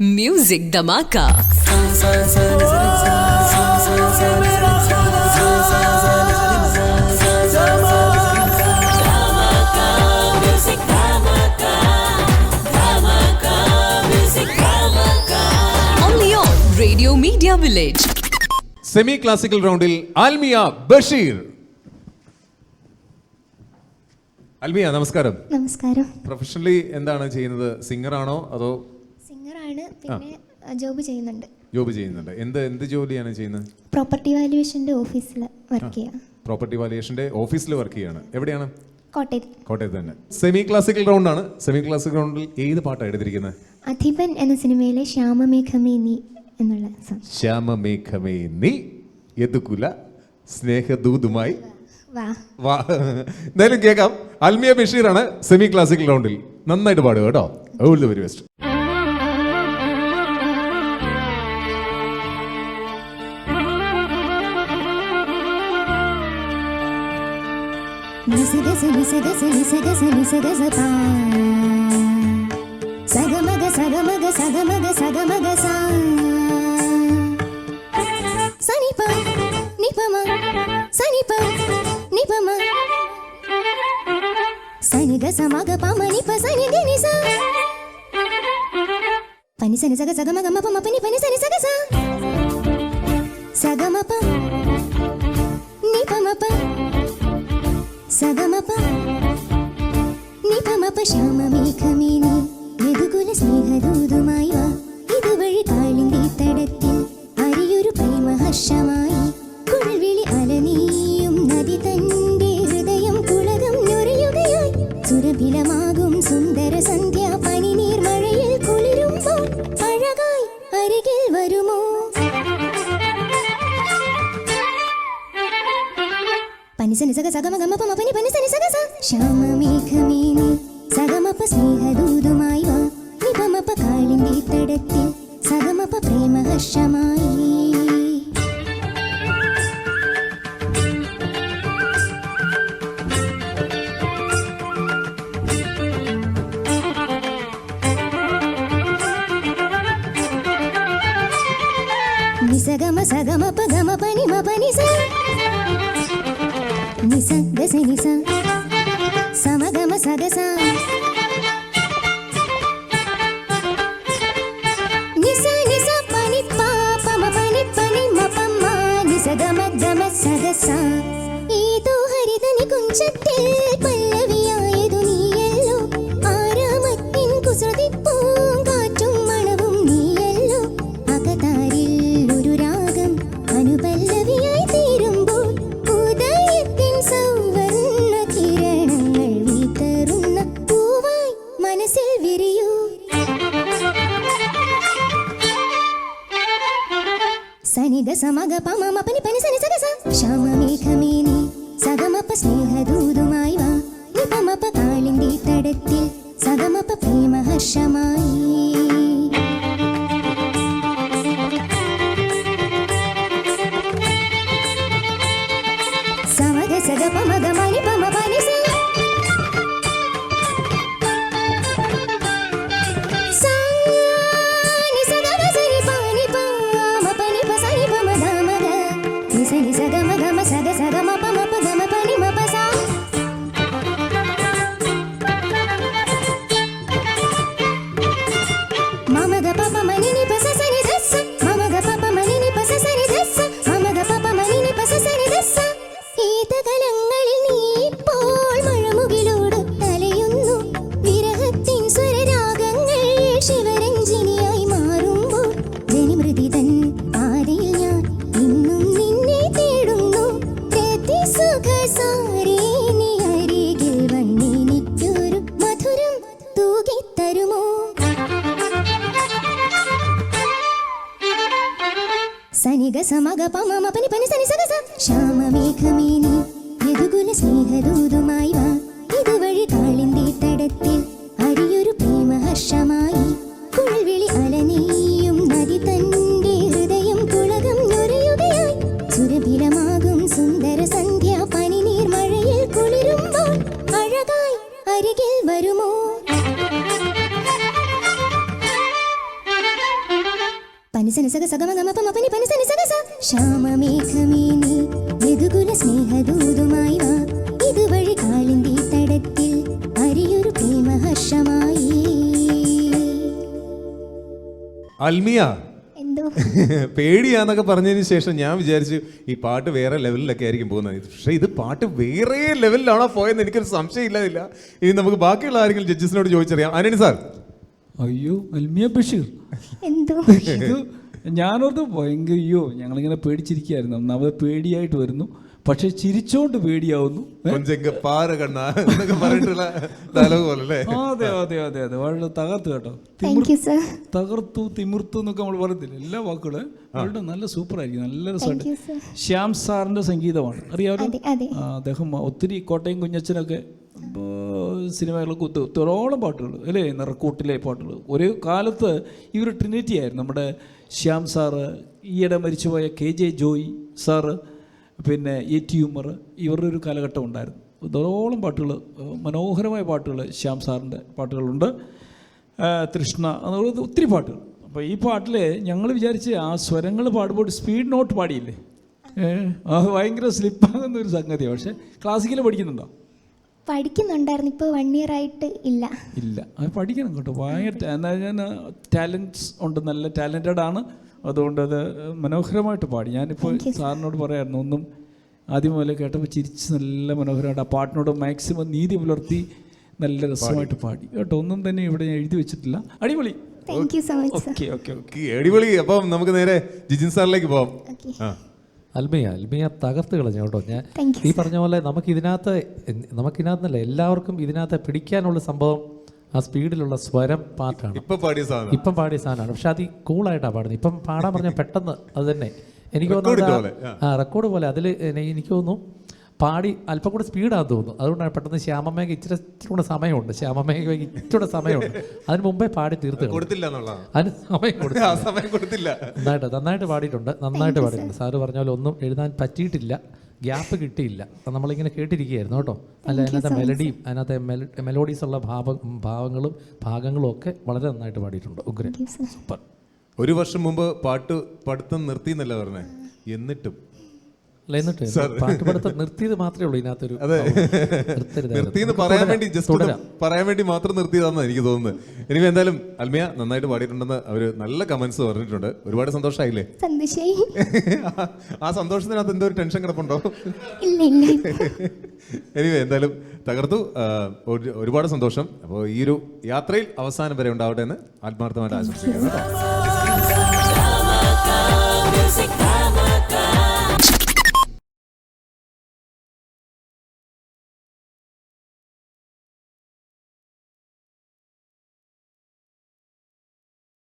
Music धमाका। Only on Radio Media Village. Semi classical റൗണ്ടിൽ ആൽമിയ ബഷീർ. ആൽമിയ നമസ്കാരം. നമസ്കാരം. പ്രൊഫഷണലി എന്താണ് ചെയ്യുന്നത്? സിംഗർ ആണോ അതോ? സിംഗറാണ്, പിന്നെ ജോബ് ചെയ്യുന്നുണ്ട്. ജോബ് ചെയ്യുന്നുണ്ട്. എന്ത് ജോലിയാണ് ചെയ്യുന്നത്? പ്രോപ്പർട്ടി വാല്യുവേഷന്റെ ഓഫീസിൽ വർക്ക് ചെയ്യാം. പ്രോപ്പർട്ടി വാല്യുവേഷന്റെ ഓഫീസിൽ വർക്ക് ചെയ്യാണ്. എവിടെയാണ്? കോട്ടയത്ത് തന്നെ. സെമി ക്ലാസിക്കൽ റൗണ്ട് ആണ്. സെമി ക്ലാസിക്കൽ റൗണ്ടിൽ ഏത് പാട്ടാണ് എടുത്തിരിക്കുന്നത്? അധിപൻ എന്ന സിനിമയിലെ ശ്യാമമേഘമേ നീ എന്നുള്ള സോങ്. ശ്യാമമേഘമേ നീ യദുകുല സ്നേഹദൂതുമായി വാ. എന്തായാലും കേൾക്കാം. ആൽമിയ ബഷീറാണ് സെമി ക്ലാസിക്കൽ റൗണ്ടിൽ. നന്നായിട്ട് പാടുക കേട്ടോ. All the very best. സഗമഗ സഗമഗ സഗമഗ സഗമഗ സാ സനിപ നിപമ സനിപ നിപമ സനിഗ സമഗ പമ നിപ സനി ഗനി സ പനി സനി സഗ സഗമഗ മപ മപ നി പനി സനി സഗ സ സഗമപ നിപമപ സഗമപ നിപമപ ശ്യാമമേഘമേ നീ യദുകുല സ്നേഹദൂതുമായി വാ. ഇതുവഴി കാളിന്തി തടത്തിൽ അരിയൊരു പ്രേമഹർഷമായി കുഴൽവിളി അലനീയും നദി തന്റെ ഹൃദയം കുളകം ഞൊരയുകയായി സുരഭിലമാകും സുന്ദര സന്ധ്യ പനിനീർ മഴയിൽ കുളിരുമ്പോൾ അഴകായി അരികിൽ വരുമോ? പനിസനി സഗ സഗമഗമപ മപനി പനിസനി സഗ സ ശ്യാമമേഘമേ നീ സഗമപ സ്നേഹദൂതുമായി വാ. നിപമപ കാളിന്തി തടത്തിൽ സഗമപ പ്രേമഹർഷമായി. നിസഗമ സഗമപ ഗമപ നിമപ നിസ നിസ ഗസ നിസ സമഗമ സഗസ നിസ നിസ പനി പാപമ പനി പനി മപമ നിസ ഗമ ഗമ സഗസ. ഏതോ ഹരിതനി കുഞ്ചത്തിൽ പല്ലവിയായതു നീയല്ലോ, ആരാമത്തിൻ കുസൃതി പൂങ്കാറ്റും മണവും നീയല്ലോ. അകതാരിൽ ഒരു രാഗം അനുപല്ലവിയായി തീരുമ്പോൾ ഉദയത്തിൻ സൗവർണ്ണ കിരണങ്ങൾ വിതറുന്ന പൂവായി മനസ്സിൽ വിരിയൂ. സനിഗ സമഗ പമ മപനി പനി സനി സഗ സ ശ്യാമമേഘമേ നീ സഗമപ സ്നേഹദൂതുമായി വാ. നിപമപ കാളിന്തി തടത്തിൽ സഗമപ പ്രേമഹർഷമായി. സമഗ സഗ പമഗ മനി പമ പനി സ ni sa ga ma pa ma pa ga ma pa ni ma pa sa mama ga pa pa ma ni pa sa sa ni da sa mama ga pa pa ma ni pa sa sa ni da sa mama ga pa pa ma ni pa sa sa ni da sa. ഈതകലങ്ങളിൽ നീ ഇപ്പോൾ മഴമുകിലോട് തലയുന്നു. വിരഹത്തിൻ സ്വരരാഗങ്ങൾ ശിവരഞ്ജിനിയായി മാറുമ്പോൾ ജനിമൃതി തൻ പാതയിൽ ഞാൻ ഇന്നും നിന്നെ തേടുന്നു. സുഖസാരേനി അരികിൽ വന്നെനിക്കൊരു മധുരം തൂകിത്തരുമോ? സനിഗ സമഗ പമ മപനി പനി സനി സഗ സ ശ്യാമമേഘമേ നീ യദുകുല സ്നേഹദൂതുമായി വാ. ഇതുവഴി കാളിന്തി തടത്തിൽ അരിയൊരു പ്രേമഹർഷമായി കുഴൽവിളി അലനീയും നദി തന്റെ ഹൃദയം കുളകം ഞൊരയുകയായി സുരഭിലമാകും സുന്ദര സന്ധ്യ പനിനീർ മഴയിൽ കുളിരുമ്പോൾ അഴകായി അരികിൽ വരുമോ? പനി സനി സഗ സഗ മഗ മപ മപനി പനി സനി സഗ സ ശ്യാമമേഘമേ നീ യദുകുല സ്നേഹദൂതുമായി വാ ഇതുവഴി കാളിന്തി തടത്തിൽ അരിയൊരു പ്രേമഹർഷമായി. അൽമിയ എന്തോ പേടിയാന്നൊക്കെ പറഞ്ഞതിന് ശേഷം ഞാൻ വിചാരിച്ചു ഈ പാട്ട് വേറെ ലെവലിലൊക്കെ ആയിരിക്കും പോകുന്നത്. പക്ഷേ ഇത് പാട്ട് വേറെ ലെവലിലാണോ പോയെന്ന് എനിക്കൊരു സംശയം ഇല്ലാതില്ല. ഇനി നമുക്ക് ബാക്കിയുള്ള ആരെങ്കിലും ജഡ്ജസിനോട് ചോദിച്ചറിയാം. ആനണി സാർ. അയ്യോ അൽമിയ ബഷീർ, എന്തോ ഇത് ഞാനോർത്ത് ഭയങ്കര ഞങ്ങളിങ്ങനെ പേടിച്ചിരിക്കുകയായിരുന്നു. ഒന്നാമത് പേടിയായിട്ട് വരുന്നു, പക്ഷെ ചിരിച്ചോണ്ട് പേടിയാവുന്നു. അതെ അതെ അതെ അതെ വളരെ തകർത്ത് കേട്ടോ. തകർത്തു തിമിർത്തു എന്നൊക്കെ നമ്മൾ പറയത്തില്ല. എല്ലാ വാക്കുകളും വളരെ നല്ല സൂപ്പറായിരിക്കും, നല്ല രസമായിട്ട്. ശ്യാം സാറിന്റെ സംഗീതമാണ്, അറിയാമല്ലോ. അദ്ദേഹം ഒത്തിരി കോട്ടയം കുഞ്ഞച്ചനൊക്കെ സിനിമകളൊക്കെ ഒത്തിരോളം പാട്ടുകൾ അല്ലേ, നിറക്കൂട്ടിലെ പാട്ടുകൾ. ഒരു കാലത്ത് ഇവർ ട്രിനിറ്റി ആയിരുന്നു. നമ്മുടെ ശ്യാം സാറ്, ഈയിടെ മരിച്ചുപോയ KJ ജോയി സാറ്, പിന്നെ A.T. ഉമ്മർ, ഇവരുടെ ഒരു കാലഘട്ടം ഉണ്ടായിരുന്നു. ധാരാളം പാട്ടുകൾ, മനോഹരമായ പാട്ടുകൾ ശ്യാം സാറിൻ്റെ പാട്ടുകളുണ്ട്. തൃഷ്ണ, അതുപോലെ ഒത്തിരി പാട്ടുകൾ. അപ്പോൾ ഈ പാട്ടിൽ ഞങ്ങൾ വിചാരിച്ച് ആ സ്വരങ്ങൾ പാടുമ്പോൾ സ്പീഡ് നോട്ട് പാടിയില്ലേ, അത് ഭയങ്കര സ്ലിപ്പാകുന്ന ഒരു സംഗതിയാണ്. പക്ഷേ ക്ലാസിക്കൽ പഠിക്കുന്നുണ്ടോ? പഠിക്കുന്നുണ്ടായിരുന്നു, ഇപ്പോൾ 1 year ആയിട്ട് ഇല്ല. അത് പഠിക്കണം കേട്ടോ. ഭയങ്കര ടാലൻറ്റ്സ് ഉണ്ട്, നല്ല ടാലൻറ്റഡ് ആണ്. അതുകൊണ്ട് അത് മനോഹരമായിട്ട് പാടി. ഞാനിപ്പോൾ സാറിനോട് പറയായിരുന്നു, ഒന്നും ആദ്യം മുതലേ കേട്ടപ്പോൾ ചിരിച്ച് നല്ല മനോഹരമായിട്ട് ആ പാട്ടിനോട് മാക്സിമം നീതി പുലർത്തി നല്ല രസമായിട്ട് പാടി കേട്ടോ. ഒന്നും തന്നെ ഇവിടെ ഞാൻ എഴുതി വെച്ചിട്ടില്ല. അടിപൊളി. ഓക്കെ ഓക്കെ ഓക്കെ, അടിപൊളി. അപ്പം നമുക്ക് നേരെ ജിജിൻ സാറിലേക്ക് പോവാം. അൽമിയ തകർത്ത് കളഞ്ഞു കേട്ടോ. ഞാൻ ഈ പറഞ്ഞ പോലെ നമുക്കിതിനകത്തല്ല എല്ലാവർക്കും ഇതിനകത്ത് പിടിക്കാനുള്ള സംഭവം ആ സ്പീഡിലുള്ള സ്വരം പാട്ടാണ്. ഇപ്പം പാടിയ സാധനമാണ്. പക്ഷെ അത് കൂളായിട്ടാണ് പാടുന്നത്. ഇപ്പം പാടാൻ പറഞ്ഞാൽ പെട്ടെന്ന് അത് തന്നെ എനിക്ക് തോന്നുന്നു റെക്കോർഡ് പോലെ. അതിൽ എനിക്ക് തോന്നുന്നു പാടി അല്പം കൂടെ സ്പീഡാന്ന് തോന്നുന്നു. അതുകൊണ്ടാണ് പെട്ടെന്ന് ശ്യാമമ്മയ്ക്ക് ഇച്ചിരി കൂടെ സമയമുണ്ട്. ശ്യാമമ്മയ്ക്ക് ഇച്ചിരി സമയമുണ്ട്. അതിന് മുമ്പേ പാടി തീർത്ത് അതിന് സമയം കൊടുത്തില്ല. നന്നായിട്ട് പാടിയിട്ടുണ്ട്, നന്നായിട്ട് പാടിയിട്ടുണ്ട്. സാറ് പറഞ്ഞ പോലെ ഒന്നും എഴുതാൻ പറ്റിയിട്ടില്ല, ഗ്യാപ്പ് കിട്ടിയില്ല. നമ്മളിങ്ങനെ കേട്ടിരിക്കുകയായിരുന്നു കേട്ടോ. അല്ല, അതിനകത്തെ മെലഡിയും അതിനകത്തെ മെലോഡീസുള്ള ഭാഗങ്ങളും ഒക്കെ വളരെ നന്നായിട്ട് പാടിയിട്ടുണ്ട്. ഉഗ്രൻ, സൂപ്പർ. ഒരു വർഷം മുമ്പ് പഠിത്തം നിർത്തി എന്നല്ല പറഞ്ഞേ, എന്നിട്ടും പാട്ട് പഠിത്തം നിർത്തിയത് മാത്രമേ ഉള്ളൂ ഇതിനകത്തൊരു പറയാൻ വേണ്ടി മാത്രം നിർത്തിയതാണെന്ന് എനിക്ക് തോന്നുന്നത്. ഇനി എന്തായാലും അൽമിയ നന്നായിട്ട് പാടിയിട്ടുണ്ടെന്ന് അവര് നല്ല കമന്റ്സ് പറഞ്ഞിട്ടുണ്ട്. ഒരുപാട് സന്തോഷമായില്ലേ? ആ സന്തോഷത്തിനകത്ത് എന്തോ ഒരു ടെൻഷൻ കിടപ്പുണ്ടോ? എനിവേ എന്തായാലും തകർത്തു. ഒരുപാട് സന്തോഷം. അപ്പോൾ ഈ ഒരു യാത്രയിൽ അവസാനം വരെ ഉണ്ടാവട്ടെ എന്ന് ആത്മാർത്ഥമായിട്ട് ആശംസിക്കുന്നു.